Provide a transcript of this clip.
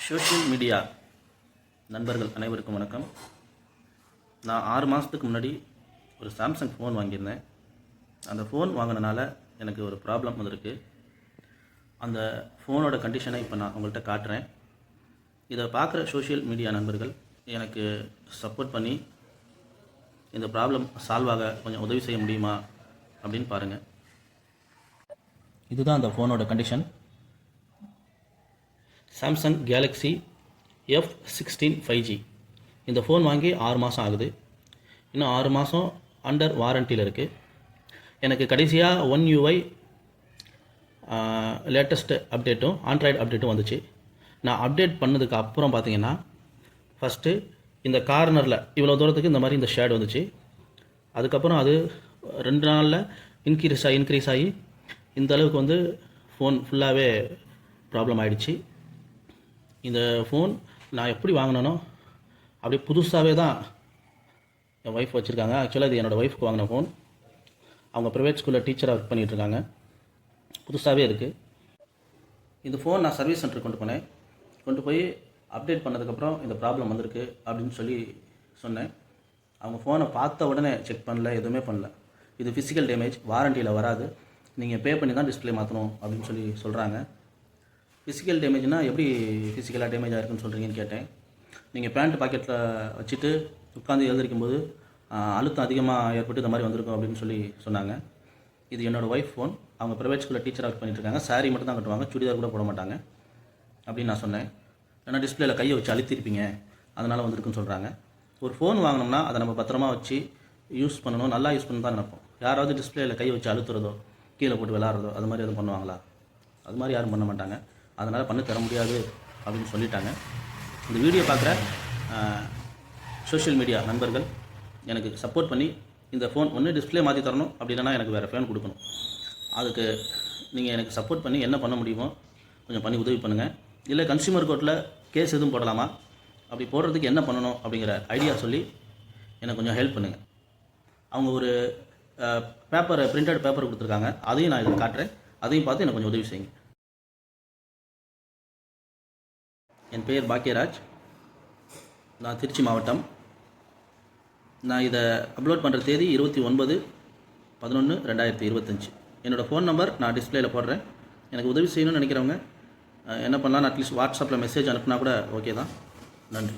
Social media நண்பர்கள் அனைவருக்கும் வணக்கம். நான் 6 மாதத்துக்கு முன்னாடி ஒரு சாம்சங் ஃபோன் வாங்கியிருந்தேன். அந்த ஃபோன் வாங்கினனால எனக்கு ஒரு ப்ராப்ளம் வந்திருக்கு. அந்த ஃபோனோட கண்டிஷனை இப்போ நான் உங்கள்கிட்ட காட்டுறேன். இதை பார்க்குற சோஷியல் மீடியா நண்பர்கள் எனக்கு சப்போர்ட் பண்ணி இந்த ப்ராப்ளம் சால்வ் ஆக கொஞ்சம் உதவி செய்ய முடியுமா அப்படின்னு பாருங்கள். இதுதான் அந்த ஃபோனோட condition. Samsung Galaxy F16 5G. இந்த ஃபோன் வாங்கி 6 மாதம் ஆகுது. இன்னும் 6 மாதம் அண்டர் வாரண்டியில் இருக்குது. எனக்கு கடைசியாக One UI லேட்டஸ்ட்டு அப்டேட்டும் ஆண்ட்ராய்டு அப்டேட்டும் வந்துச்சு. நான் அப்டேட் பண்ணதுக்கு அப்புறம் பார்த்தீங்கன்னா ஃபஸ்ட்டு இந்த கார்னரில் இவ்வளோ தூரத்துக்கு இந்த மாதிரி இந்த ஷேட் வந்துச்சு. அதுக்கப்புறம் அது 2 நாளில் இன்க்ரீஸ் ஆகி இந்த அளவுக்கு வந்து ஃபோன் ஃபுல்லாகவே ப்ராப்ளம் ஆகிடுச்சு. இந்த ஃபோன் நான் எப்படி வாங்கினேனோ அப்படியே புதுசாகவே தான் என் ஒய்ஃப் வச்சுருக்காங்க. ஆக்சுவலாக இது என்னோடய ஒய்ஃப்க்கு வாங்கின ஃபோன். அவங்க ப்ரைவேட் ஸ்கூலில் டீச்சராக ஒர்க் பண்ணிகிட்ருக்காங்க. புதுசாகவே இருக்குது. இந்த ஃபோன் நான் சர்வீஸ் சென்டருக்கு கொண்டு போய் அப்டேட் பண்ணதுக்கப்புறம் இந்த ப்ராப்ளம் வந்திருக்கு அப்படின்னு சொன்னேன். அவங்க ஃபோனை பார்த்த உடனே செக் பண்ணல, எதுவுமே பண்ணல. இது ஃபிசிக்கல் டேமேஜ், வாரண்டியில் வராது, நீங்கள் பே பண்ணி தான் டிஸ்பிளே மாற்றணும் அப்படின்னு சொல்கிறாங்க. ஃபிசிக்கல் டேமேஜ்னால் எப்படி ஃபிசிக்கலாக டேமேஜ் ஆகிருக்குன்னு சொல்கிறீங்கன்னு கேட்டேன். நீங்கள் பேண்ட் பாக்கெட்டில் வச்சுட்டு உட்காந்து எழுந்திருக்கும்போது அழுத்தம் அதிகமாக ஏற்பட்டு இந்த மாதிரி வந்திருக்கும் அப்படின்னு சொன்னாங்க. இது என்னோடய ஒய்ஃப் ஃபோன். அவங்க ப்ரைவேட் ஸ்கூலில் டீச்சராக ஒர்க் பண்ணிட்டுருக்காங்க. சாரீ மட்டும் தான் கட்டுவாங்க, சுடிதார் கூட போட மாட்டாங்க அப்படின்னு நான் சொன்னேன். ஏன்னா டிஸ்பிளேயில் கையை வச்சு அழுத்திருப்பீங்க, அதனால் வந்திருக்குன்னு சொல்கிறாங்க. ஒரு ஃபோன் வாங்கினோம்னா அதை நம்ம பத்திரமா வச்சு யூஸ் பண்ணணும், நல்லா யூஸ் பண்ணணும் தான் நினைப்போம். யாராவது டிஸ்பிளேயில் கையை வச்சு அழுத்துறதோ கீழே போட்டு விளாட்றதோ அது மாதிரி எதுவும் பண்ணுவாங்களா? அது மாதிரி யாரும் பண்ண மாட்டாங்க. அதனால் பண்ணி தர முடியாது அப்படின்னு சொல்லிட்டாங்க. இந்த வீடியோ பார்க்குற சோஷியல் மீடியா நண்பர்கள் எனக்கு சப்போர்ட் பண்ணி இந்த ஃபோன் ஒன்று டிஸ்பிளே மாற்றி தரணும், அப்படி இல்லைனா எனக்கு வேறு ஃபோன் கொடுக்கணும். அதுக்கு நீங்கள் எனக்கு சப்போர்ட் பண்ணி என்ன பண்ண முடியுமோ கொஞ்சம் பண்ணி உதவி பண்ணுங்கள். இல்லை கன்சியூமர் கோர்ட்டில் கேஸ் எதுவும் போடலாமா, அப்படி போடுறதுக்கு என்ன பண்ணணும் அப்படிங்கிற ஐடியா சொல்லி எனக்கு கொஞ்சம் ஹெல்ப் பண்ணுங்கள். அவங்க ஒரு பிரிண்டட் பேப்பர் கொடுத்துருக்காங்க, அதையும் நான் இதில் காட்டுறேன். அதையும் பார்த்து எனக்கு கொஞ்சம் உதவி செய்யுங்க. என் பெயர் பாக்கியராஜ். நான் திருச்சி மாவட்டம். நான் இதை அப்லோட் பண்ணுற தேதி 29/11/2025. என்னோடய ஃபோன் நம்பர் நான் டிஸ்பிளேயில் போடுறேன். எனக்கு உதவி செய்யணும்னு நினைக்கிறவங்க என்ன பண்ணலாம், அட்லீஸ்ட் வாட்ஸ்அப்பில் மெசேஜ் அனுப்புனா கூட ஓகே தான். நன்றி.